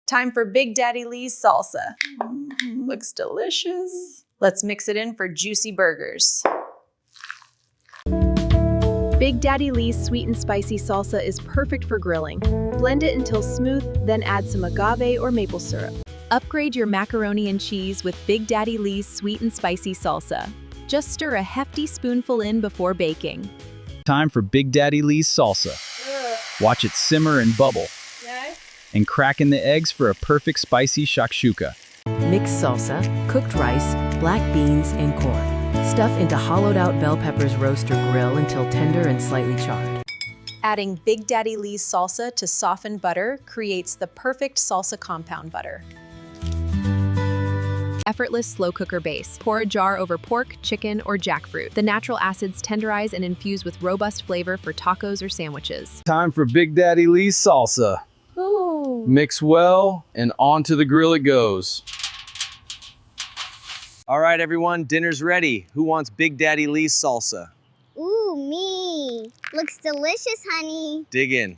Time for Big Daddy Lee's salsa. Looks delicious. Let's mix it in for juicy burgers. Big Daddy Lee's sweet and spicy salsa is perfect for grilling. Blend it until smooth, then add some agave or maple syrup. Upgrade your macaroni and cheese with Big Daddy Lee's sweet and spicy salsa. Just stir a hefty spoonful in before baking. Time for Big Daddy Lee's salsa. Watch it simmer and bubble. And crack in the eggs for a perfect spicy shakshuka. Mix salsa, cooked rice, black beans, and corn. Stuff into hollowed-out bell peppers, roast or grill until tender and slightly charred. Adding Big Daddy Lee's salsa to softened butter creates the perfect salsa compound butter. Effortless slow cooker base. Pour a jar over pork, chicken, or jackfruit. The natural acids tenderize and infuse with robust flavor for tacos or sandwiches. Time for Big Daddy Lee's salsa. Ooh. Mix well, and onto the grill it goes. All right, everyone, dinner's ready. Who wants Big Daddy Lee's salsa? Ooh, me. Looks delicious, honey. Dig in.